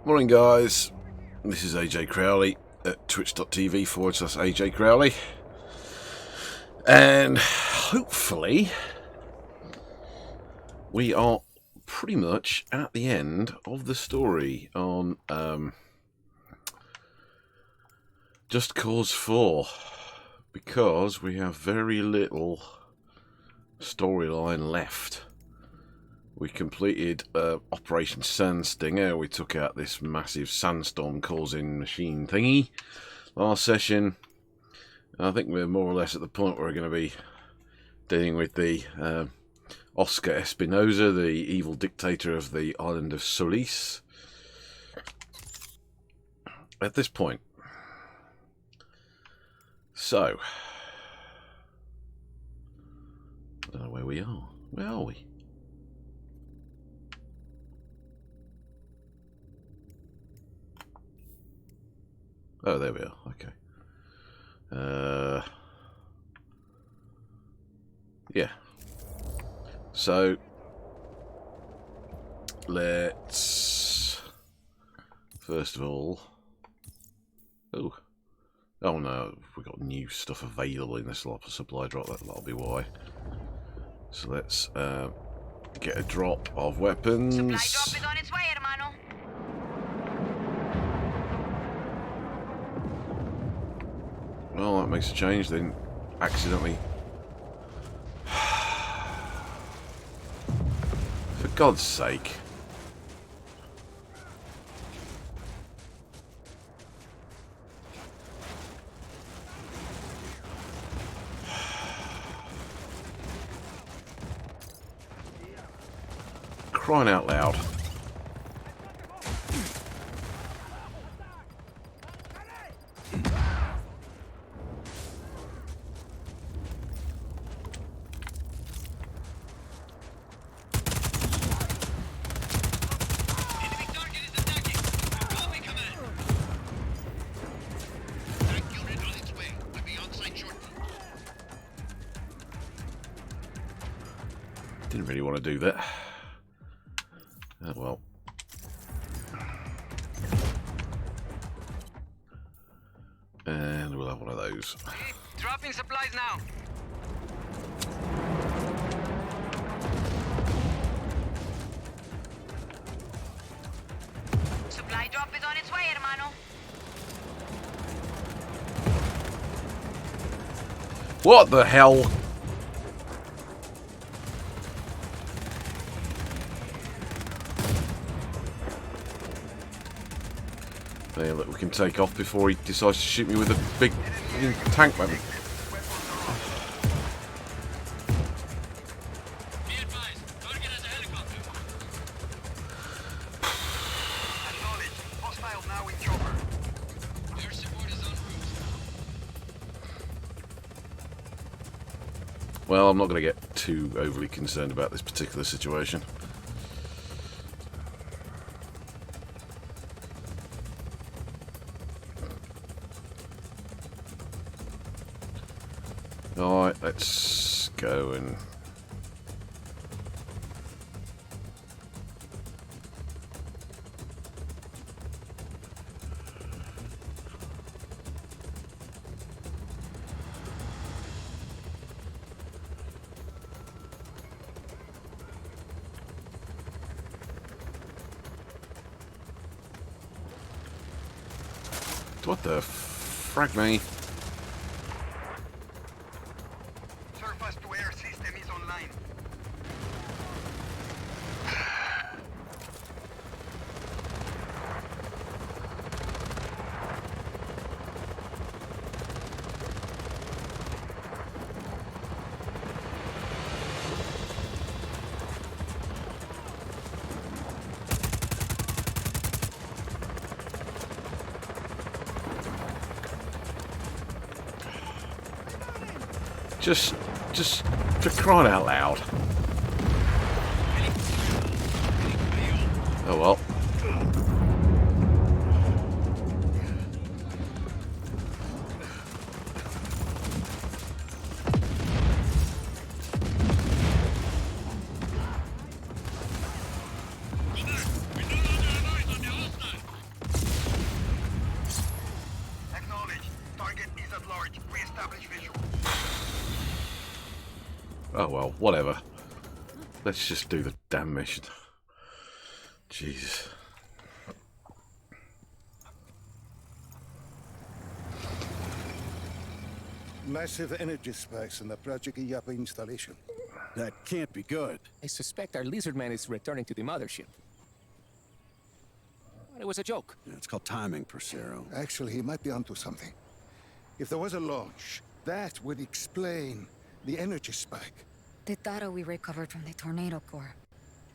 Morning guys, this is AJ Crowley at twitch.tv/AJ Crowley, and hopefully we are pretty much at the end of the story on Just Cause 4, because we have very little storyline left. We completed Operation Sandstinger. We took out this massive sandstorm causing machine thingy last session. I think we're more or less at the point where we're going to be dealing with the Oscar Espinoza, the evil dictator of the island of Solis. At this point. So, I don't know where we are. Where are we? Oh, there we are. Okay. Yeah. So, let's first of all. Oh no, we've got new stuff available in this supply drop. That'll be why. So let's get a drop of weapons. Supply drop is on its way, hermano. Well, that makes a change. Then accidentally. For God's sake. Crying out loud. Didn't really want to do that. Oh well. And we'll have one of those. Dropping supplies now. Supply drop is on its way, hermano. What the hell? There, look, we can take off before he decides to shoot me with a big tank weapon. Be advised, target has a helicopter. Acknowledged. Hostile now in chopper. Air support is en route. Well, I'm not going to get too overly concerned about this particular situation. Alright, let's go and... What the frag me? Surface to air system is online. Just for crying out loud. Oh well. Target is at large. Re-establish visual. Oh well, whatever. Let's just do the damn mission. Jesus. Massive energy spikes in the Project Iapa installation. That can't be good. I suspect our lizard man is returning to the mothership. But it was a joke. Yeah, it's called timing, Persero. Actually, he might be onto something. If there was a launch, that would explain the energy spike. The data we recovered from the tornado core.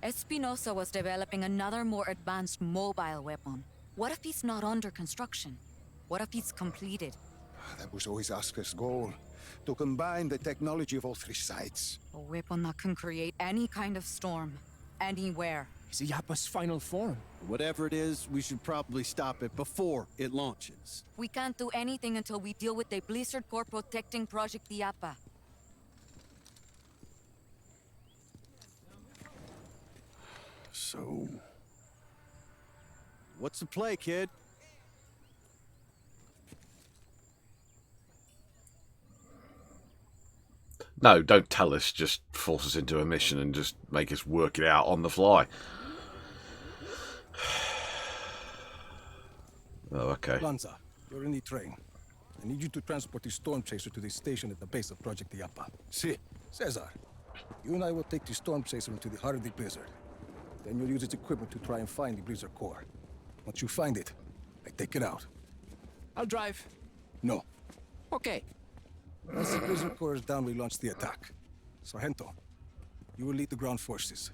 Espinoza was developing another more advanced mobile weapon. What if he's not under construction? What if he's completed? That was always Oscar's goal. To combine the technology of all three sides. A weapon that can create any kind of storm. Anywhere. It's Iapa's final form. Whatever it is, we should probably stop it before it launches. We can't do anything until we deal with the Blizzard Core protecting Project Iapa. So... what's the play, kid? No, don't tell us. Just force us into a mission and just make us work it out on the fly. Oh, okay. Lanza, you're in the train. I need you to transport the storm chaser to the station at the base of Project Iapa. See, Cesar, you and I will take the storm chaser into the heart of the blizzard. Then you'll use its equipment to try and find the blizzard core. Once you find it, I take it out. I'll drive. No. Okay. Once the blizzard core is down, we launch the attack. Sargento, you will lead the ground forces.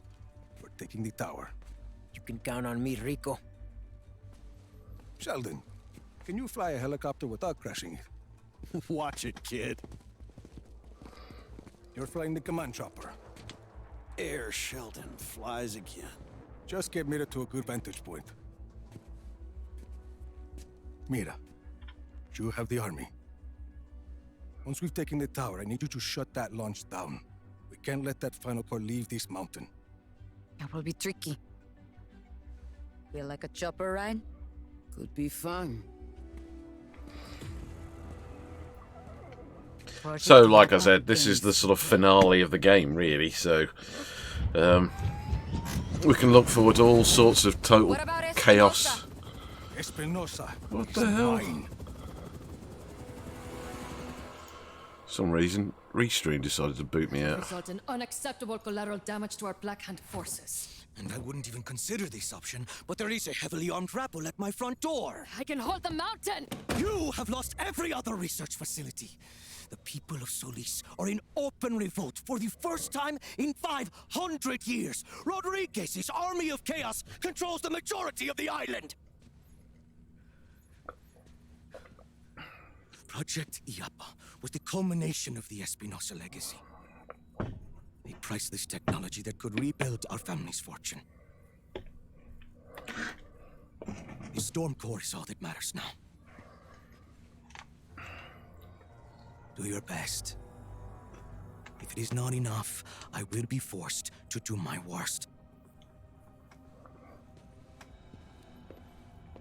We're taking the tower. You can count on me, Rico. Sheldon, can you fly a helicopter without crashing it? Watch it, kid. You're flying the command chopper. Air Sheldon flies again. Just get Mira to a good vantage point. Mira, you have the army. Once we've taken the tower, I need you to shut that launch down. We can't let that final core leave this mountain. That will be tricky. Feel like a chopper ride? Could be fun. So, like I said, this is the sort of finale of the game, really. So, we can look forward to all sorts of total chaos. Espinoza. What the hell? Mine. Some reason, Restream decided to boot me out. Result in unacceptable collateral damage to our Black Hand forces. And I wouldn't even consider this option, but there is a heavily armed rabble at my front door. I can hold the mountain! You have lost every other research facility. The people of Solis are in open revolt for the first time in 500 years. Rodriguez's army of chaos controls the majority of the island. Project Iapa was the culmination of the Espinoza legacy. A priceless technology that could rebuild our family's fortune. The storm core is all that matters now. Do your best. If it is not enough, I will be forced to do my worst.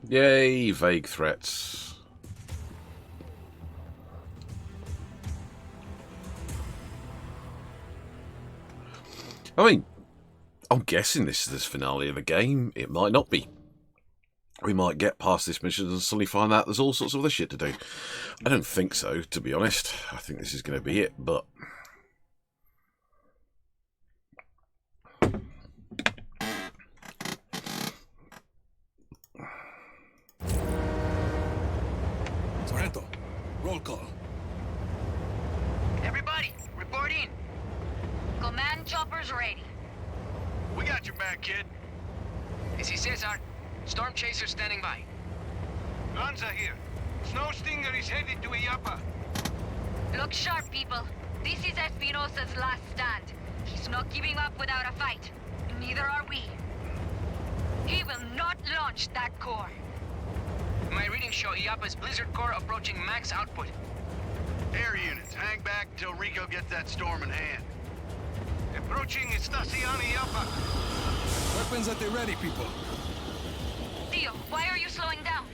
Yay, vague threats. I mean, I'm guessing this is the finale of the game. It might not be. We might get past this mission and suddenly find out there's all sorts of other shit to do. I don't think so, to be honest. I think this is going to be it, but... Sargento, roll call. Everybody, report in. Command choppers ready. We got your back, kid. This is Cesar. Storm Chaser standing by. Lanza here. Snow Stinger is headed to Iapa. Look sharp, people. This is Espinoza's last stand. He's not giving up without a fight. Neither are we. He will not launch that core. My readings show Iapa's Blizzard Core approaching max output. Air units, hang back till Rico gets that storm in hand. Approaching Estacion Iapa. Weapons at the ready, people. Theo, why are you slowing down?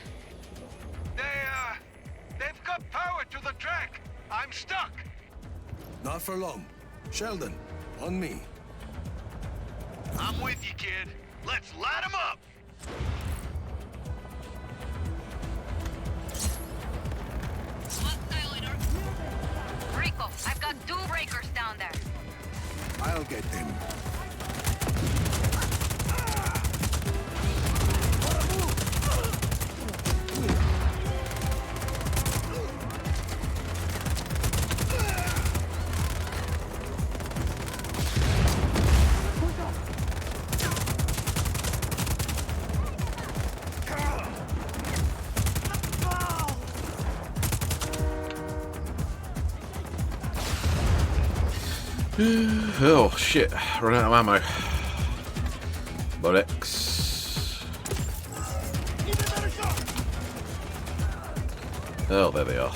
They've got power to the track. I'm stuck. Not for long. Sheldon, on me. I'm with you, kid. Let's light 'em up. Rico, I've got 2 breakers down there. I'll get them. Oh shit, run out of ammo. Bullets. Oh, there they are.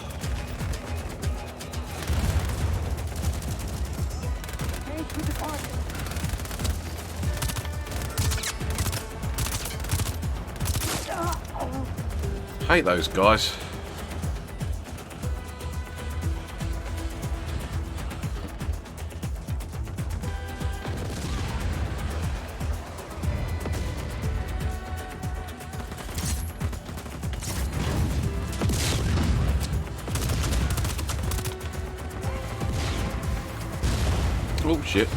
Hate those guys. Oh shit.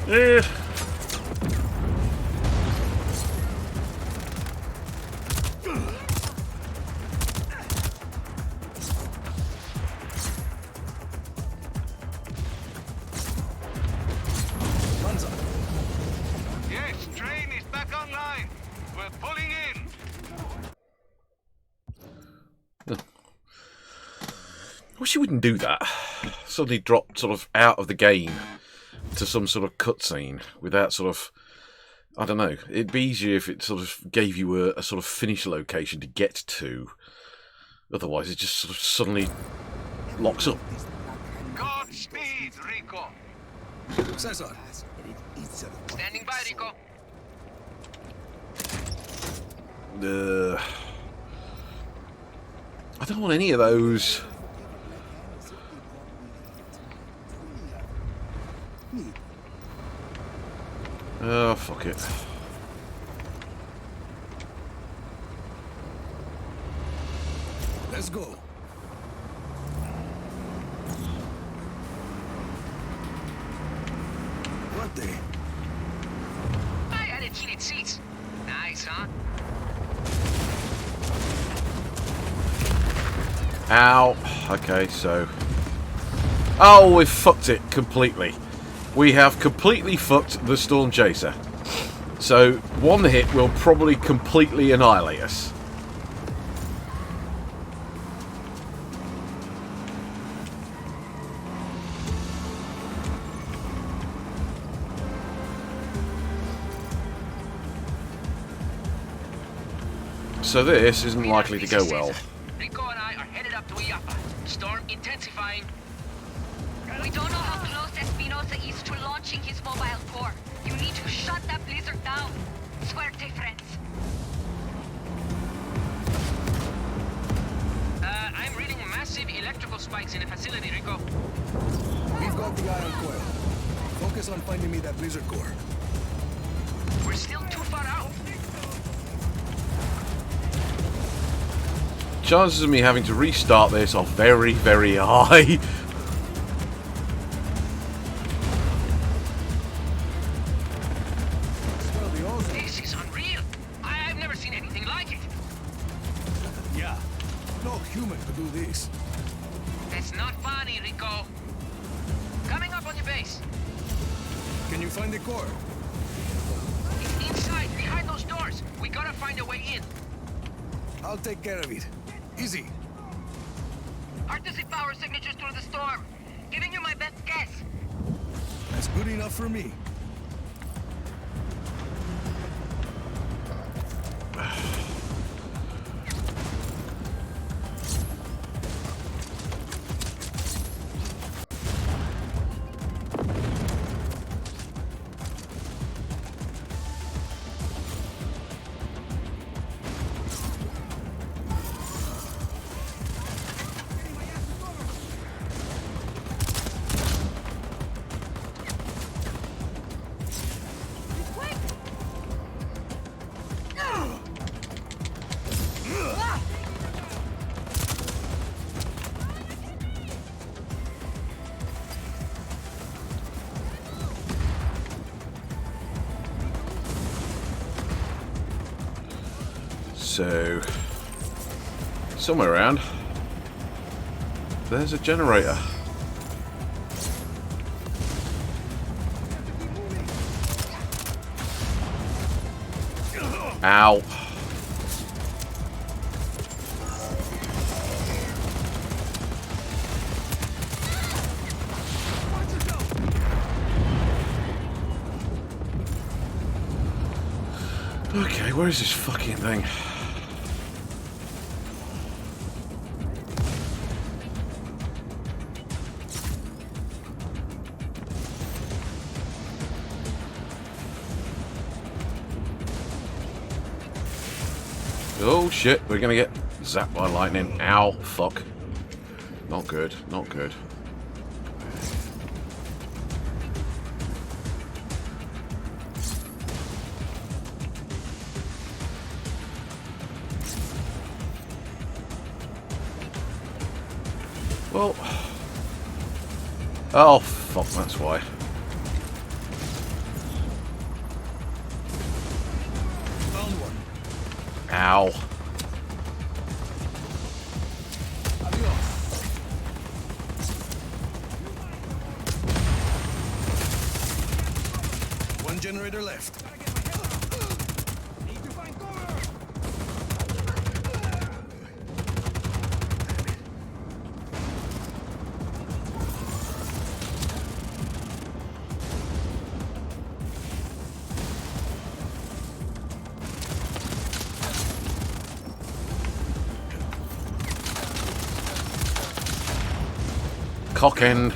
Yeah. Yes, train is back online. We're pulling in. Wish you wouldn't do that. Suddenly drop sort of out of the game to some sort of cutscene without sort of, I don't know. It'd be easier if it sort of gave you a sort of finish location to get to. Otherwise, it just sort of suddenly locks up. Godspeed, Rico. Cesar. Standing by, Rico. I don't want any of those. Oh, fuck it. Let's go. What the? I added heated seats. Nice, huh? Ow. Okay, so... Oh, we've fucked it completely. We have completely fucked the Storm Chaser. So, one hit will probably completely annihilate us. So this isn't likely to go well. Rico and I are headed up to Iapa. Storm intensifying. We don't know how close Espinoza is to launching his mobile core. You need to shut that blizzard down. Suerte, friends. I'm reading massive electrical spikes in the facility, Rico. We've got the iron coil. Focus on finding me that blizzard core. We're still too far out. Chances of me having to restart this are very, very high. This is unreal. I've never seen anything like it. Yeah. No human could do this. That's not funny, Rico. Coming up on your base. Can you find the core? It's inside, behind those doors. We gotta find a way in. I'll take care of it. Easy. Hard to see power signatures through the storm. Giving you my best guess. That's good enough for me. So, somewhere around, there's a generator. Ow. Okay, where is this fucking thing? Oh shit, we're gonna get zapped by lightning. Ow, fuck. Not good, not good. Well, oh fuck, that's why. Found one. Ow. One generator left. Cock end.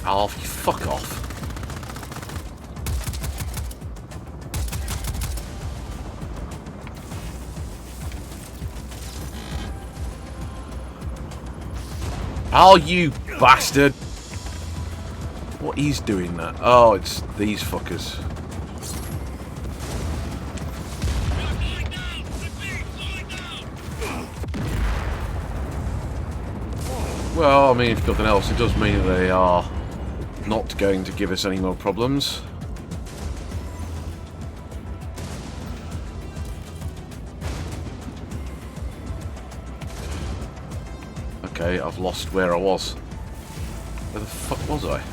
Oh, fuck off. Oh, you bastard. What he's doing that? Oh, it's these fuckers. Well, I mean, if nothing else, it does mean that they are not going to give us any more problems. Okay, I've lost where I was. Where the fuck was I?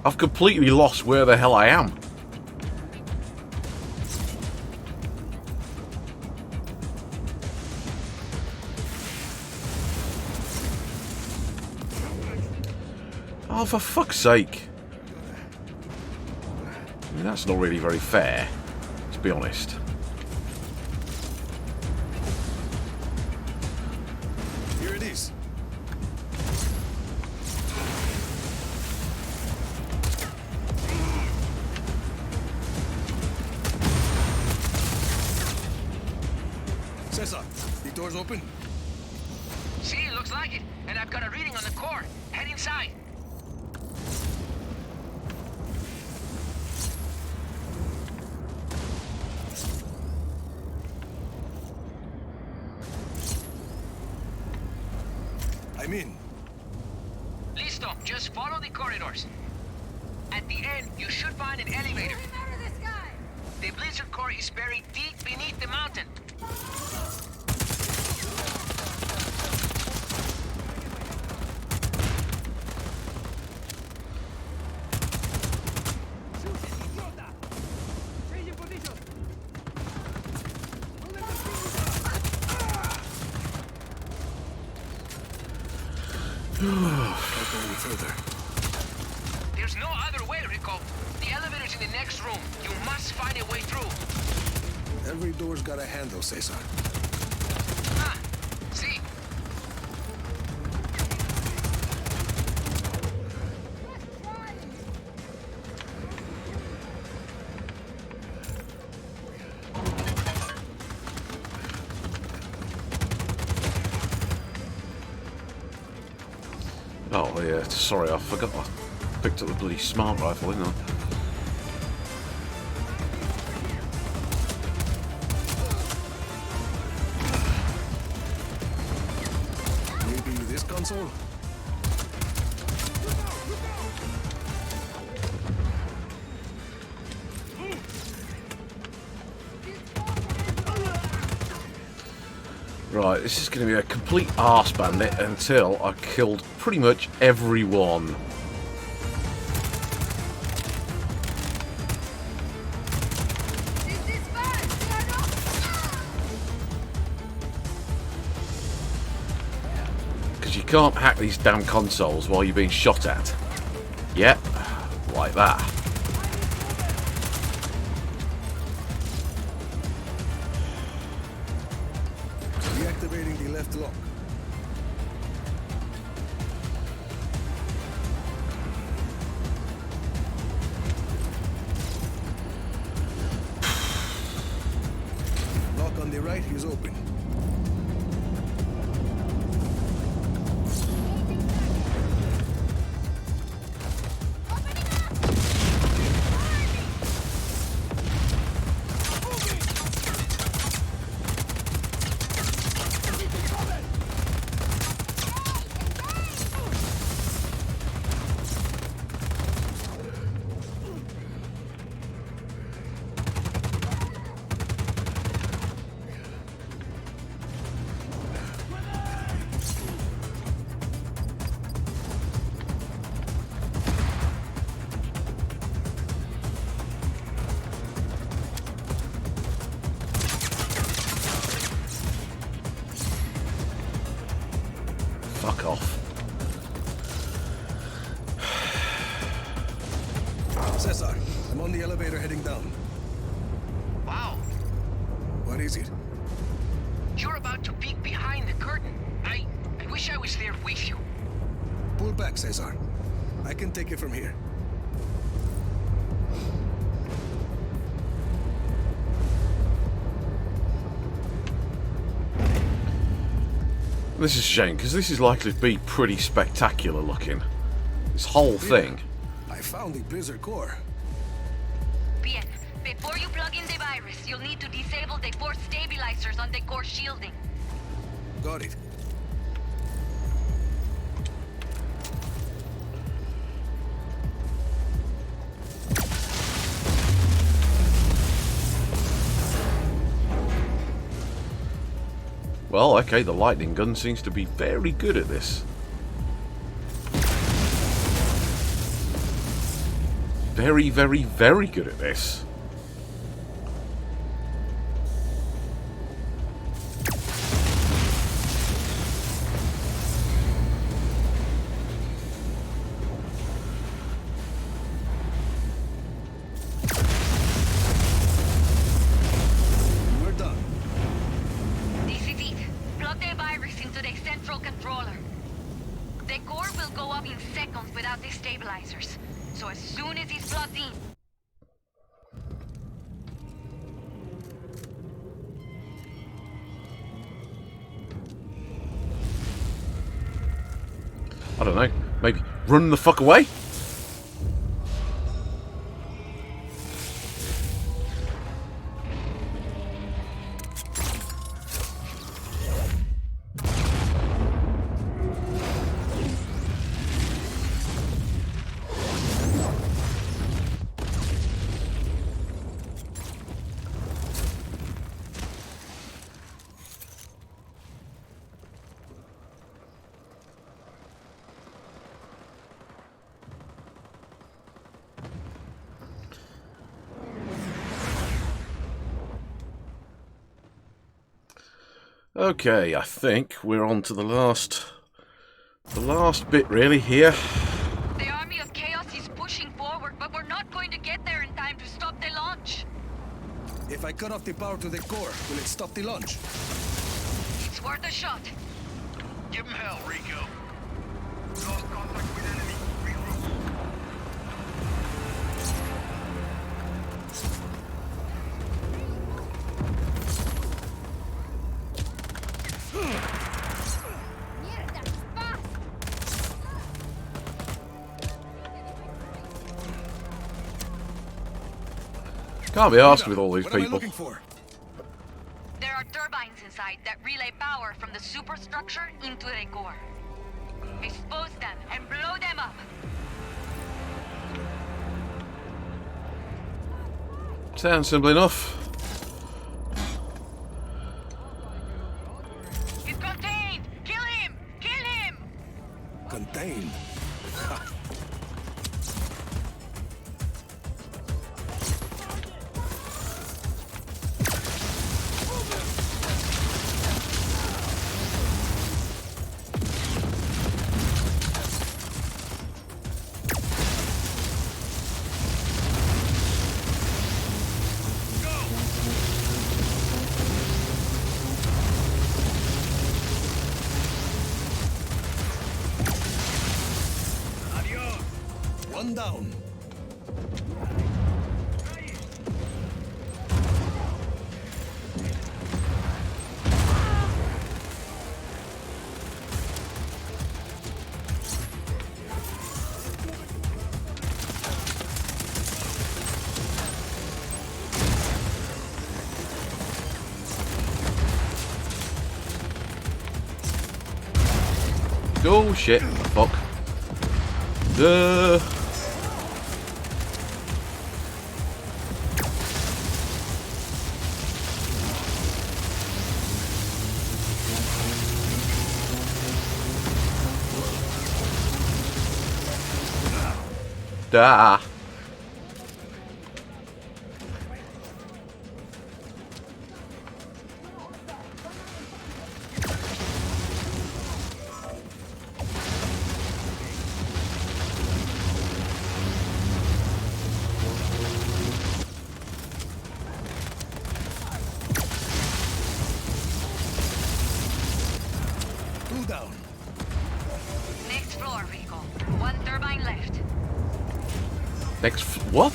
I've completely lost where the hell I am. Oh, for fuck's sake. I mean, that's not really very fair, to be honest. Here it is. Cesar, the door's open. See, looks like it. And I've got a reading on the core. Head inside. I'm in. Listo. Just follow the corridors. At the end, you should find an elevator. Remember this guy! The blizzard core is buried deep beneath the mountain. Can't go any further. There's no other way, Rico. The elevator's in the next room. You must find a way through. Every door's got a handle, Cesar. Ah, see? Oh yeah, sorry, I forgot. picked up the bloody smart rifle, didn't I? Maybe this console? Right, this is going to be a complete arse bandit until I killed pretty much everyone. Because you can't hack these damn consoles while you're being shot at. Yep, like that. Deactivating the left lock. Lock on the right is open. Fuck off. Cesar, I'm on the elevator heading down. Wow, What is it? you're about to peek behind the curtain. I wish I was there with you. Pull back, Cesar. I can take it from here. This is a shame, because this is likely to be pretty spectacular looking. This whole thing. I found the Blizzard core. Bien, before you plug in the virus, you'll need to disable the force stabilizers on the core shielding. Got it. Well, okay, the lightning gun seems to be very good at this. Very, very, very good at this. We're done. This is it. Plug the virus into the central controller. The core will go up in seconds without the stabilizers. So as soon as it's plugged in, I don't know, maybe run the fuck away? Okay, I think we're on to the last bit really here. the army of chaos is pushing forward, but we're not going to get there in time to stop the launch. If I cut off the power to the core, will it stop the launch? It's worth a shot. Give him hell, Rico. Lost contact with enemy. Regroup. Can't be asked with all these What am I people. looking for? There are turbines inside that relay power from the superstructure into the core. Expose them and blow them up. Sounds simple enough. He's contained! Kill him! Kill him! Contained. One down. Oh shit. Fuck. Duh. Da. Two down. Next floor, Rico. One turbine left. What?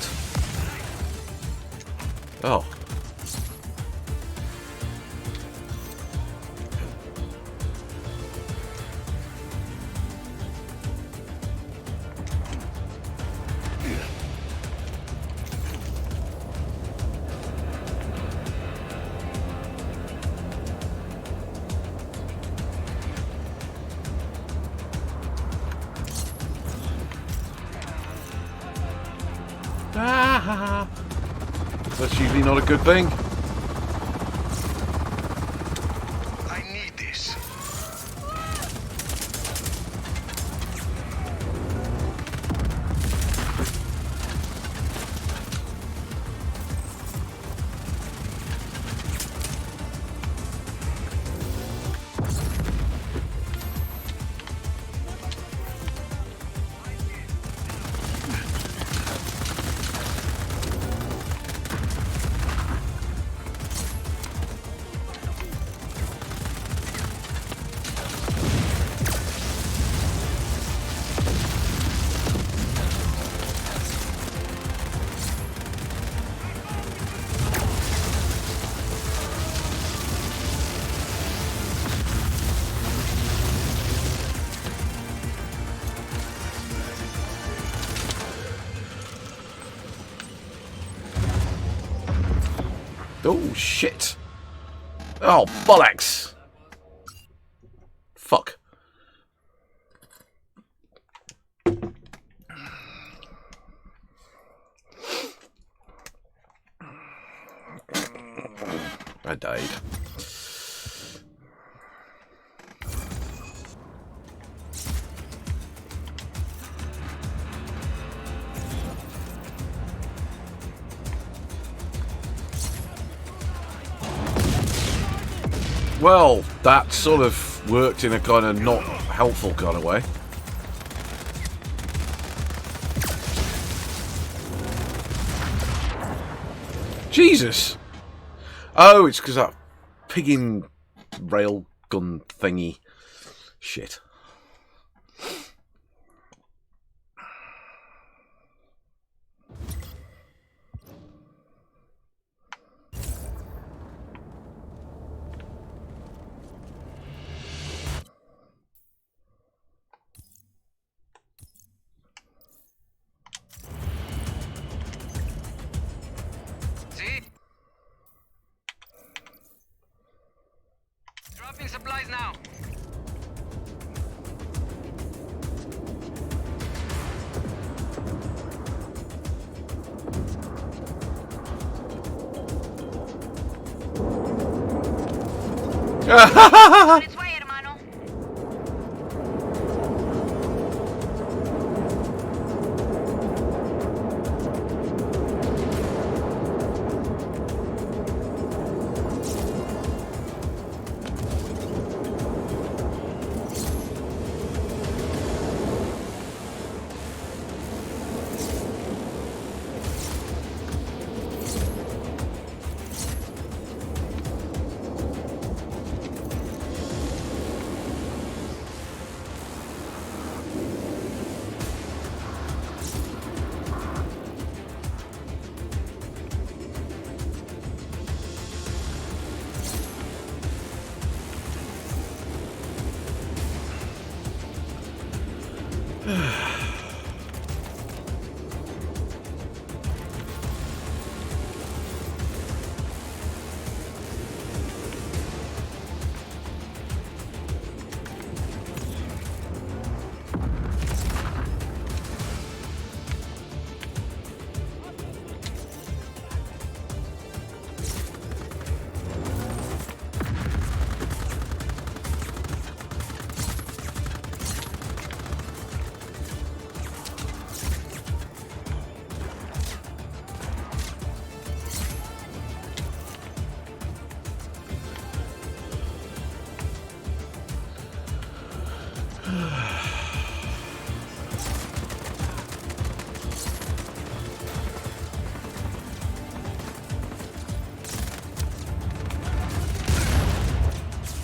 Oh. Ah, that's usually not a good thing. I need this. Oh shit. Oh bollocks. Fuck. I died. Well, that sort of worked in a kind of not helpful kind of way. Jesus! Oh, it's because that pigging railgun thingy. Shit. Supplies now. On its way, hermano.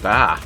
Ah.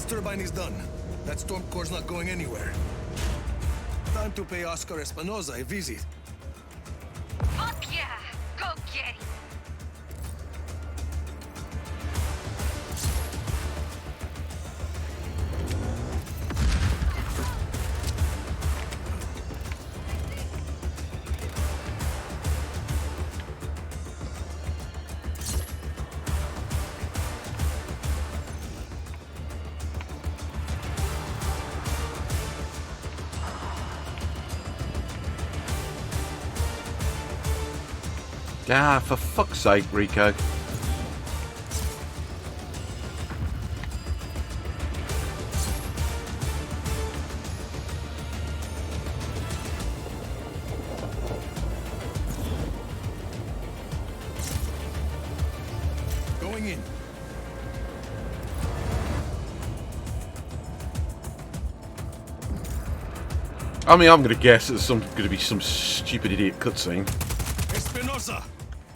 Turbine is done. That storm core's not going anywhere. Time to pay Oscar Espinoza a visit. Fuck yeah! Go get him! Ah, for fuck's sake, Rico. Going in. I mean, I'm going to guess there's going to be some stupid idiot cutscene. Espinoza!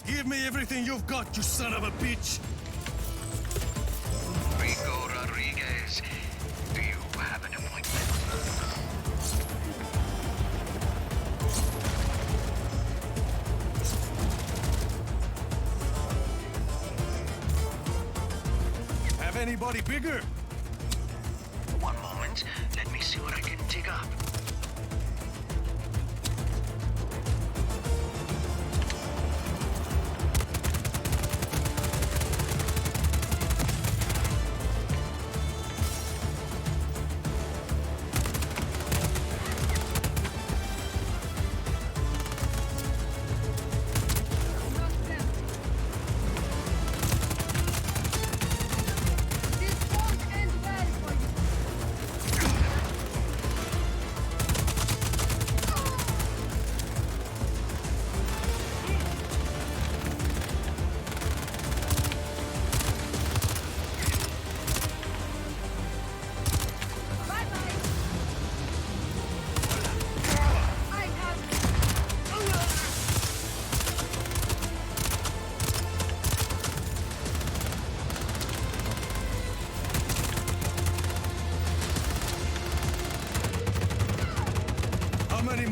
Give me everything you've got, you son of a bitch! Rico Rodriguez, do you have an appointment? Have anybody bigger? One moment, let me see what I can dig up.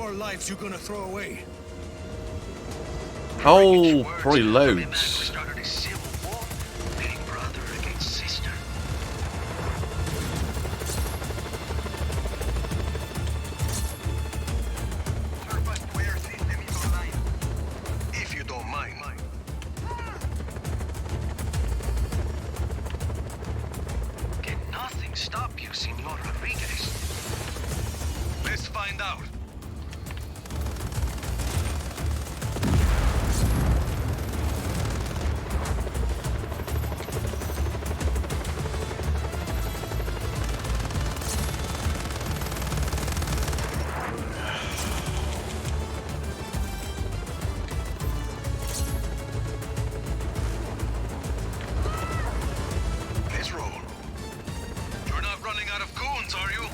more lives you gonna throw away? Oh, probably loads. Started a civil war, pitting brother against sister. If you don't mind. Can nothing stop you, Senor Rodriguez? Let's find out. Let's roll. You're not running out of goons, are you?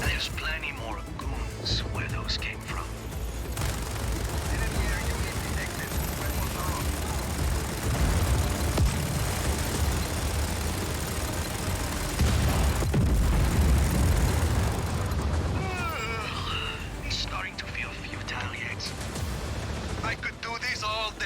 There's plenty more goons where those came from. It's starting to feel futile yet. I could do this all day.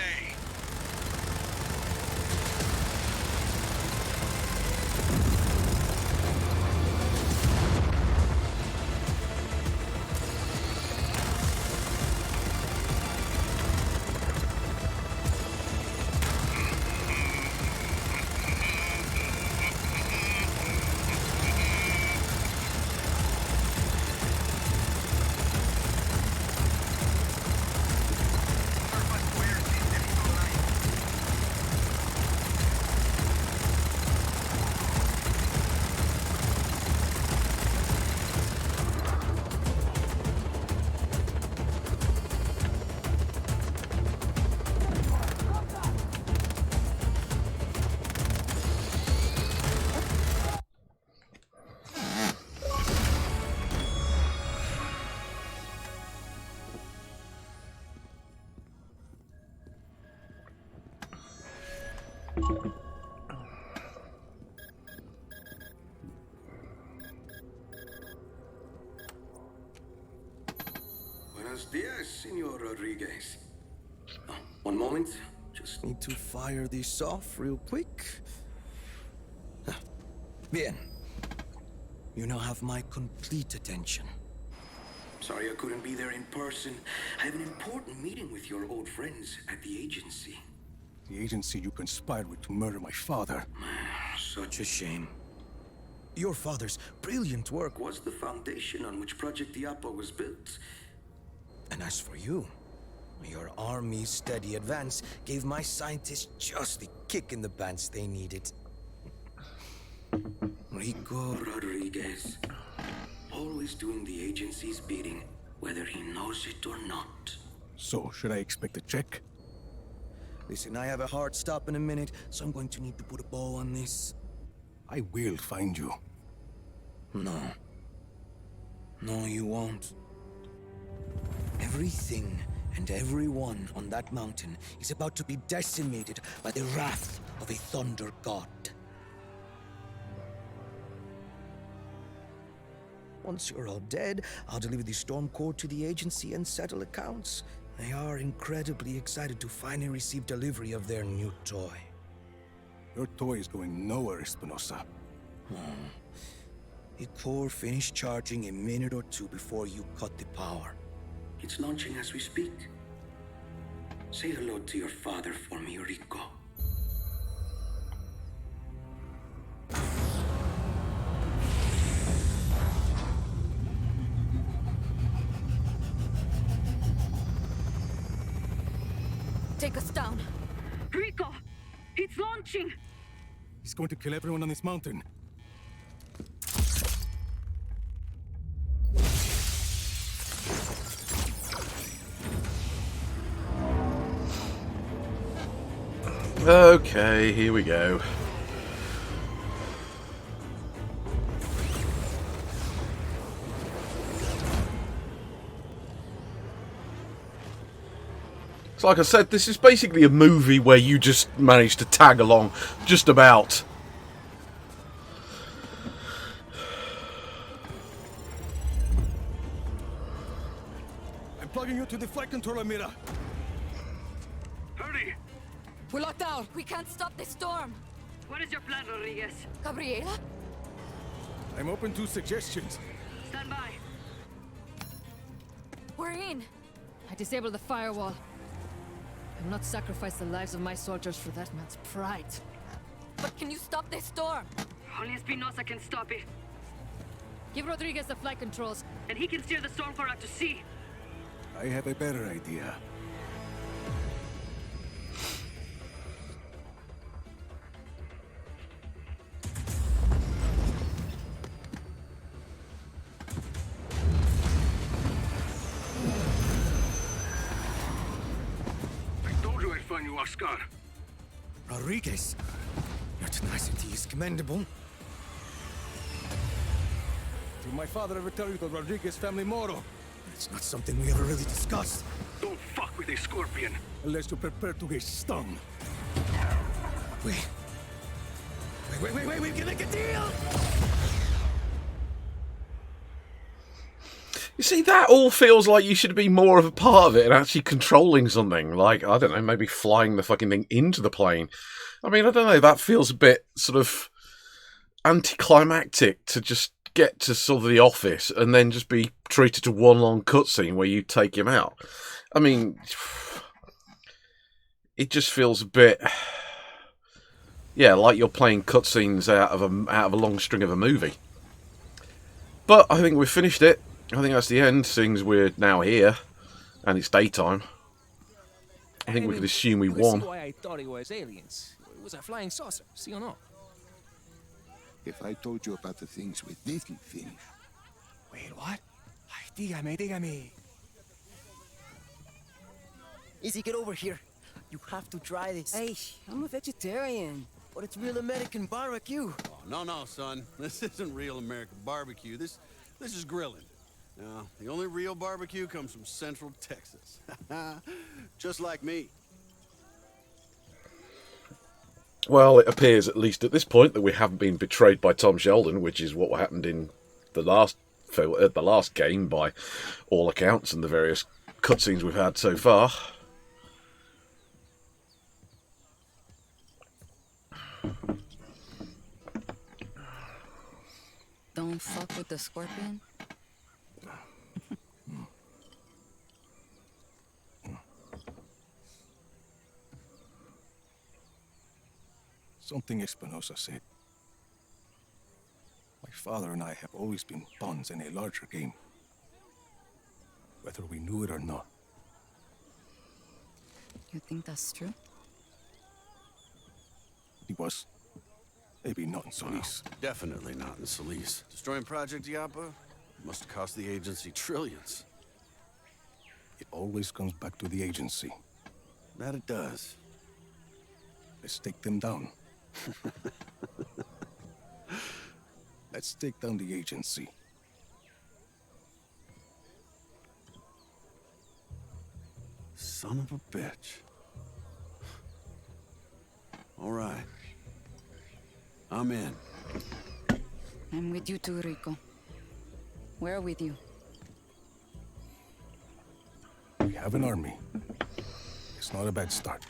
Buenos dias, Senor Rodriguez. Oh, one moment. Just need to fire this off real quick. Bien. You now have my complete attention. Sorry I couldn't be there in person. I have an important meeting with your old friends at the agency. The agency you conspired with to murder my father. Such a shame. Your father's brilliant work was the foundation on which Project Diapo was built. And as for you, your army's steady advance gave my scientists just the kick in the pants they needed. Rico Rodriguez, always doing the agency's bidding, whether he knows it or not. So, should I expect a check? Listen, I have a hard stop in a minute, so I'm going to need to put a bow on this. I will find you. No. No, you won't. Everything and everyone on that mountain is about to be decimated by the wrath of a thunder god. Once you're all dead, I'll deliver the storm core to the agency and settle accounts. They are incredibly excited to finally receive delivery of their new toy. Your toy is going nowhere, Espinoza. The core finished charging a minute or two before you cut the power. It's launching as we speak. Say hello to your father for me, Rico. Take us down. Rico! It's launching! He's going to kill everyone on this mountain. Okay, here we go. So like I said, this is basically a movie where you just manage to tag along just about. you to the flight controller, Mira. Hurry! We're locked down. We can't stop this storm. What is your plan, Rodriguez? Gabriela? I'm open to suggestions. Stand by. We're in. I disabled the firewall. I will not sacrifice the lives of my soldiers for that man's pride. But can you stop this storm? Only Espinoza can stop it. Give Rodriguez the flight controls, and he can steer the storm car out to sea. I have a better idea. I told you I'd find you, Oscar. Rodriguez, your tenacity is commendable. Did my father ever tell you the Rodriguez family motto? It's not something we ever really discussed. Don't fuck with a scorpion. Unless you're prepared to get stung. Wait, we can make a deal! You see, that all feels like you should be more of a part of it and actually controlling something. Like, I don't know, maybe flying the fucking thing into the plane. I mean, I don't know, that feels a bit sort of anticlimactic to just get to sort of the office and then just be treated to one long cutscene where you take him out. I mean, it just feels a bit, yeah, like you're playing cutscenes out of a long string of a movie. But I think we've finished it. I think that's the end, seeing as we're now here and it's daytime. I think we could assume we won. See why I thought it was aliens. It was a flying saucer, see or no? If I told you about the things we didn't finish. Wait, what? Ay, dígame. Easy, get over here. You have to try this. Hey, I'm a vegetarian, but it's real American barbecue. Oh, no, son. This isn't real American barbecue. This is grilling. Now, the only real barbecue comes from Central Texas. Just like me. Well, it appears, at least at this point, that we haven't been betrayed by Tom Sheldon, which is what happened in the last game, by all accounts, and the various cutscenes we've had so far. Don't fuck with the scorpion. Something Espinoza said. My father and I have always been pawns in a larger game. Whether we knew it or not. You think that's true? He was. Maybe not in Solis. Definitely not in Solis. Destroying Project Yapa must have cost the agency trillions. It always comes back to the agency. That it does. Let's take them down. Let's take down the agency. Son of a bitch. All right. I'm in. I'm with you too, Rico. We're with you. We have an army. It's not a bad start.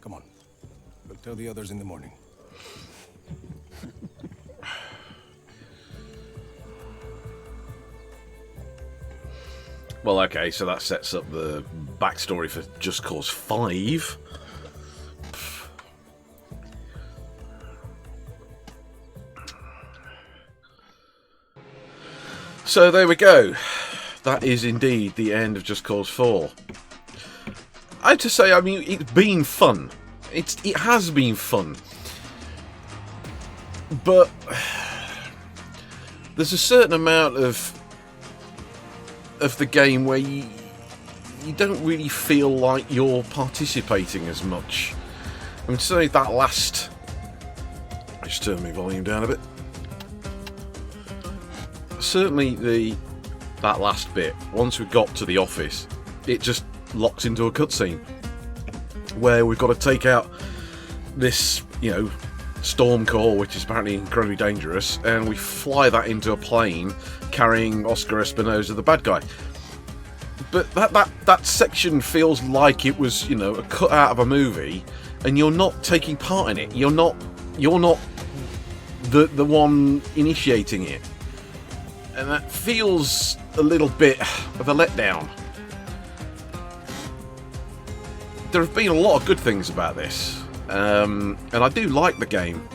Come on. We'll tell the others in the morning. Well, okay, so that sets up the backstory for Just Cause 5. So there we go. That is indeed the end of Just Cause 4. I have to say, I mean, it's been fun. It has been fun. But there's a certain amount of the game where you don't really feel like you're participating as much. I mean, certainly that last... I just turn my volume down a bit. Certainly that last bit, once we got to the office, it just locks into a cutscene where we've got to take out this, you know, storm core, which is apparently incredibly dangerous, and we fly that into a plane carrying Oscar Espinoza, the bad guy. But that section feels like it was, you know, a cut out of a movie, and you're not taking part in it. You're not the one initiating it, and that feels a little bit of a letdown. There have been a lot of good things about this, and I do like the game,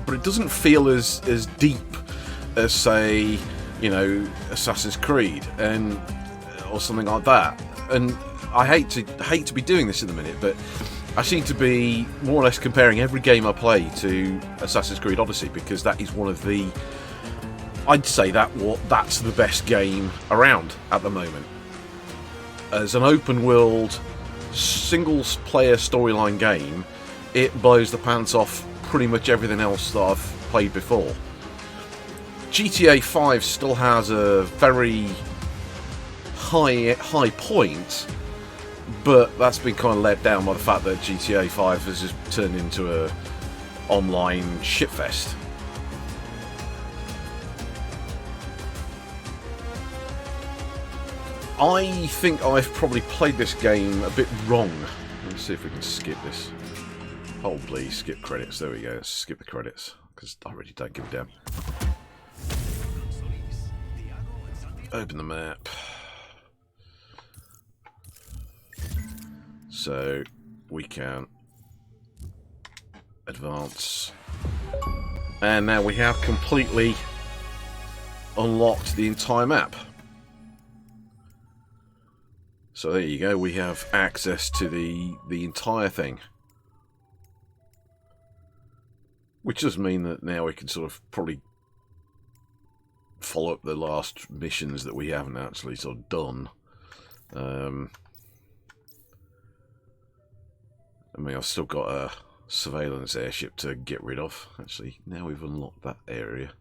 but it doesn't feel as deep as, say, you know, Assassin's Creed or something like that. And I hate to be doing this in a minute, but I seem to be more or less comparing every game I play to Assassin's Creed Odyssey, because that is one of the, I'd say that's the best game around at the moment. As an open world, single player storyline game, it blows the pants off pretty much everything else that I've played before. GTA 5 still has a very high point, but that's been kind of let down by the fact that GTA 5 has just turned into a online shitfest. I think I've probably played this game a bit wrong. Let's see if we can skip this. Hold please, skip credits. There we go. Let's skip the credits, because I really don't give a damn. Open the map. So we can advance. And now we have completely unlocked the entire map. So there you go, we have access to the entire thing. Which does mean that now we can sort of probably follow up the last missions that we haven't actually sort of done. I mean, I've still got a surveillance airship to get rid of. Actually, now we've unlocked that area.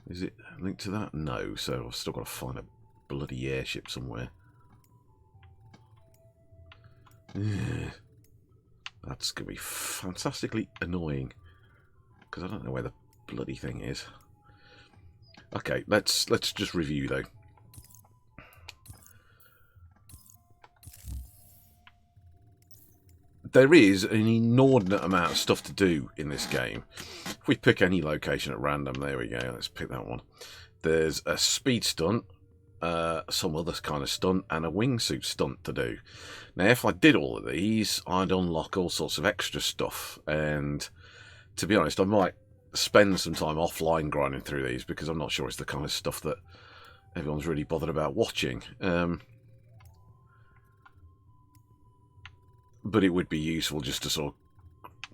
Is it linked to that? No, so I've still got to find a bloody airship somewhere. That's going to be fantastically annoying, because I don't know where the bloody thing is. Okay, let's just review though. There is an inordinate amount of stuff to do in this game. If we pick any location at random, there we go, let's pick that one. There's a speed stunt, some other kind of stunt, and a wingsuit stunt to do. Now, if I did all of these, I'd unlock all sorts of extra stuff, and to be honest, I might spend some time offline grinding through these, because I'm not sure it's the kind of stuff that everyone's really bothered about watching. But it would be useful just to sort of,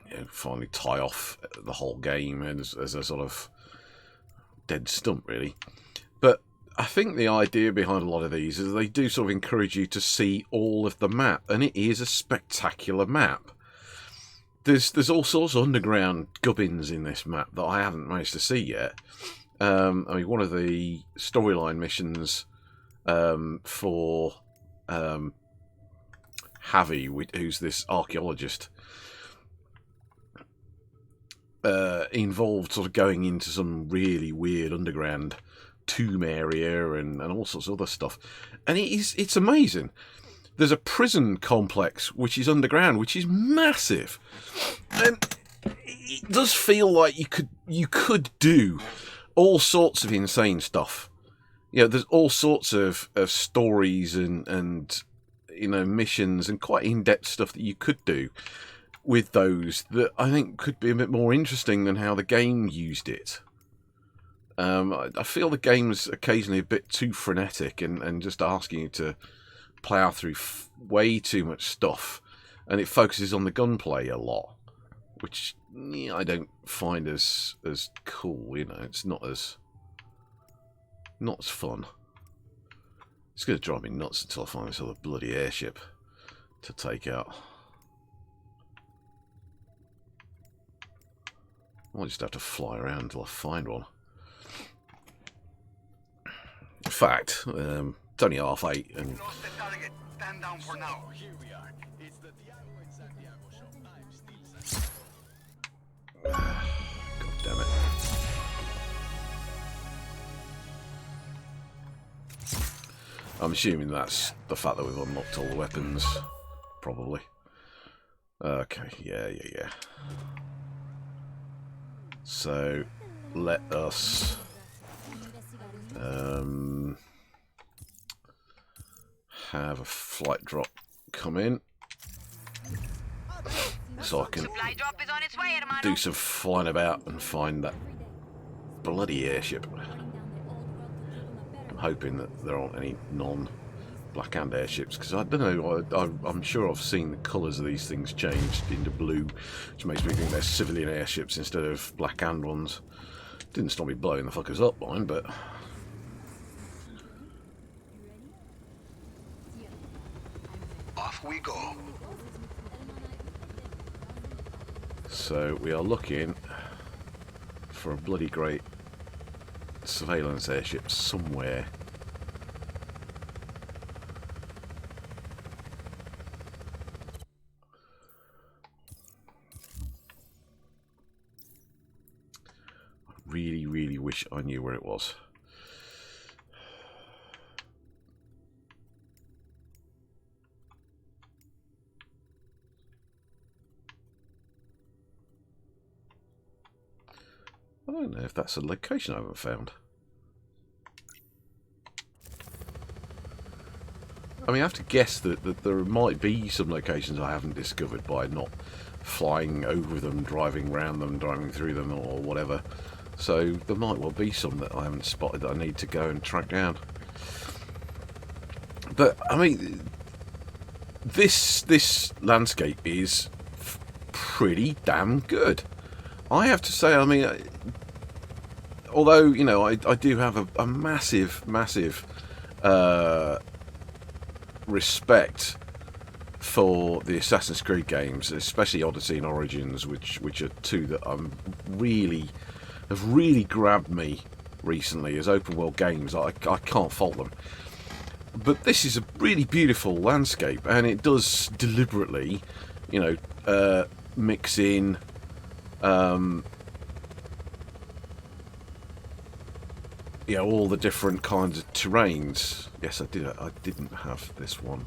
you know, finally tie off the whole game as a sort of dead stump, really. But I think the idea behind a lot of these is they do sort of encourage you to see all of the map, and it is a spectacular map. There's all sorts of underground gubbins in this map that I haven't managed to see yet. I mean, one of the storyline missions for Javi, who's this archaeologist, involved sort of going into some really weird underground tomb area and all sorts of other stuff, and it's amazing. There's a prison complex which is underground, which is massive, and it does feel like you could do all sorts of insane stuff. You know, there's all sorts of stories and you know, missions and quite in-depth stuff that you could do with those that I think could be a bit more interesting than how the game used it. I feel the game's occasionally a bit too frenetic and just asking you to plough through way too much stuff, and it focuses on the gunplay a lot, which I don't find as cool. You know, it's not as fun. It's going to drive me nuts until I find this other bloody airship to take out. I'll just have to fly around until I find one. In fact, it's only 8:30 and... Stand down for now. Here we are. It's the Thiago and Santiago show. I'm still... God damn it. I'm assuming that's the fact that we've unlocked all the weapons, probably. Okay, yeah. So, let us have a flight drop come in, so I can Supply drop is on its way, hermano. do some flying about and find that bloody airship. I'm hoping that there aren't any non-Black Hand airships, because I don't know, I'm sure I've seen the colours of these things changed into blue, which makes me think they're civilian airships instead of Black Hand ones. Didn't stop me blowing the fuckers up, mine, but... Off we go. So we are looking for a bloody great surveillance airship somewhere. I really wish I knew where it was. I don't know if that's a location I haven't found. I mean, I have to guess that there might be some locations I haven't discovered by not flying over them, driving around them, driving through them, or whatever. So there might well be some that I haven't spotted that I need to go and track down. But I mean, this landscape is pretty damn good. I have to say, I mean, although, you know, I do have a massive respect for the Assassin's Creed games, especially Odyssey and Origins, which are two that have really grabbed me recently as open world games. I can't fault them. But this is a really beautiful landscape, and it does deliberately, you know, mix in you know, all the different kinds of terrains. Yes, I didn't have this one.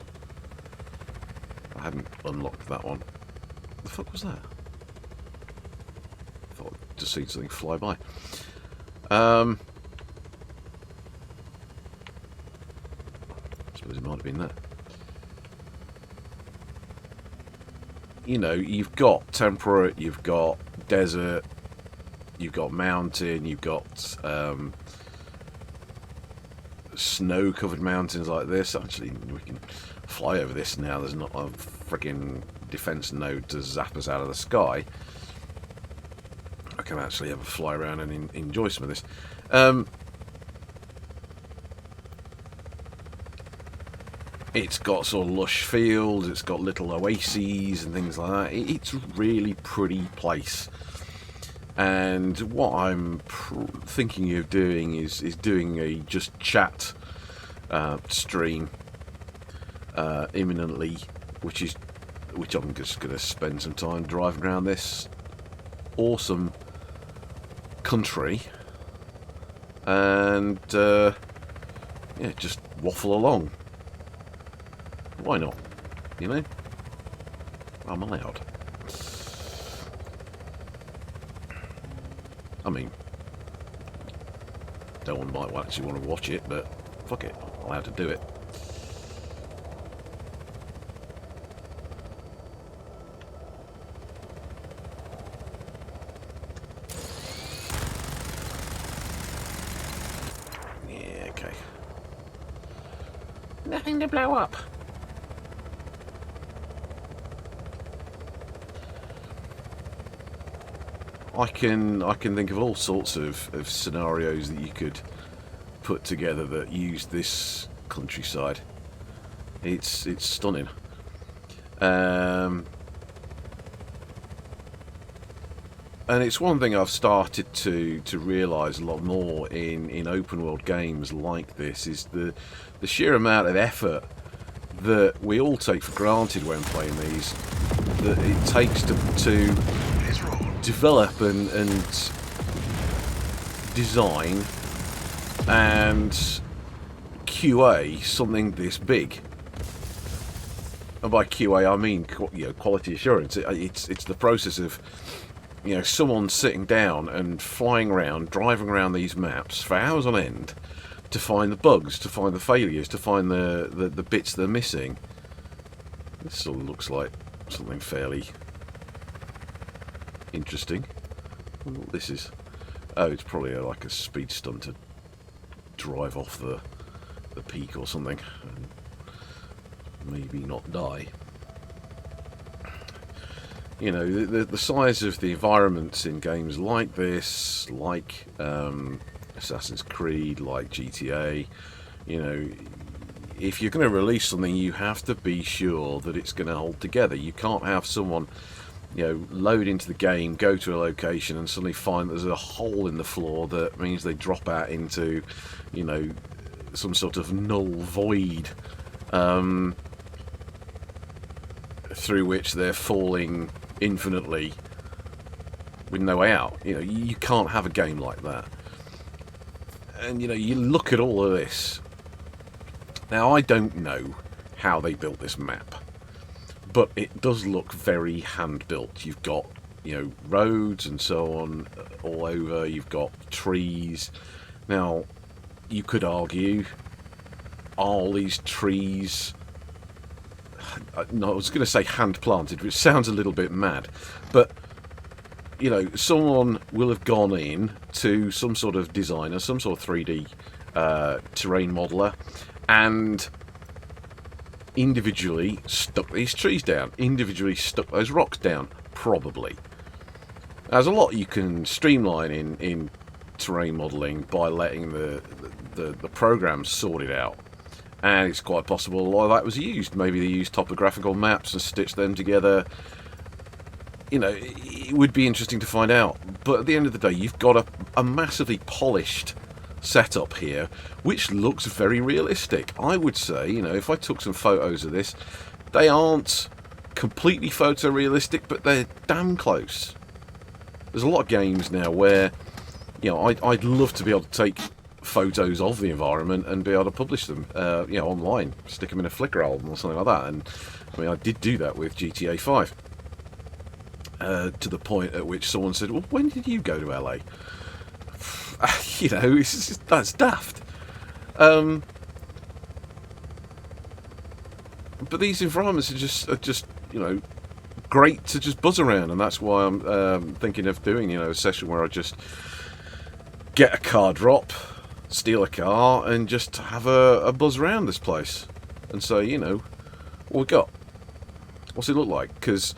I hadn't unlocked that one. What the fuck was that? I thought I'd just seen something fly by. I suppose it might have been that. You know, you've got temperate, you've got desert, you've got mountain, you've got snow-covered mountains like this. Actually, we can fly over this now. There's not a freaking defense node to zap us out of the sky. I can actually have a fly around and enjoy some of this. It's got sort of lush fields, it's got little oases and things like that. It's a really pretty place. And what I'm thinking of doing is doing a just chat stream imminently, which I'm just going to spend some time driving around this awesome country and yeah, just waffle along. Why not? You know, I'm allowed. I mean, no one might actually want to watch it, but fuck it, I'm allowed to do it. Yeah, okay. Nothing to blow up. I can think of all sorts of scenarios that you could put together that use this countryside. It's stunning. And it's one thing I've started to realise a lot more in open world games like this is the sheer amount of effort that we all take for granted when playing these, that it takes to develop and design and QA something this big. And by QA I mean, you know, quality assurance. It's the process of, you know, someone sitting down and flying around, driving around these maps for hours on end to find the bugs, to find the failures, to find the bits they're missing. This sort of looks like something fairly interesting. I wonder what this is. Oh, it's probably like a speed stunt to drive off the peak or something and maybe not die. You know, the size of the environments in games like this, like Assassin's Creed, like GTA, you know, if you're going to release something, you have to be sure that it's going to hold together. You can't have someone, you know, load into the game, go to a location and suddenly find there's a hole in the floor that means they drop out into, you know, some sort of null void through which they're falling infinitely with no way out. You know, you can't have a game like that. And, you know, you look at all of this. Now, I don't know how they built this map, but it does look very hand-built. You've got, you know, roads and so on all over. You've got trees. Now, you could argue, are all these trees... No, I was going to say hand-planted, which sounds a little bit mad. But, you know, someone will have gone in to some sort of designer, some sort of 3D terrain modeler, and individually stuck these trees down, individually stuck those rocks down, probably. There's a lot you can streamline in terrain modelling by letting the program sort it out. And it's quite possible a lot of that was used. Maybe they used topographical maps and stitched them together. You know, it would be interesting to find out. But at the end of the day, you've got a massively polished setup here, which looks very realistic. I would say, you know, if I took some photos of this, they aren't completely photorealistic, but they're damn close. There's a lot of games now where, you know, I'd love to be able to take photos of the environment and be able to publish them, you know, online, stick them in a Flickr album or something like that. And I mean, I did do that with GTA 5, to the point at which someone said, "Well, when did you go to LA?" You know, it's just, that's daft. But these environments are just, you know, great to just buzz around, and that's why I'm thinking of doing, you know, a session where I just get a car drop, steal a car, and just have a buzz around this place and say, you know, what we got, what's it look like? Because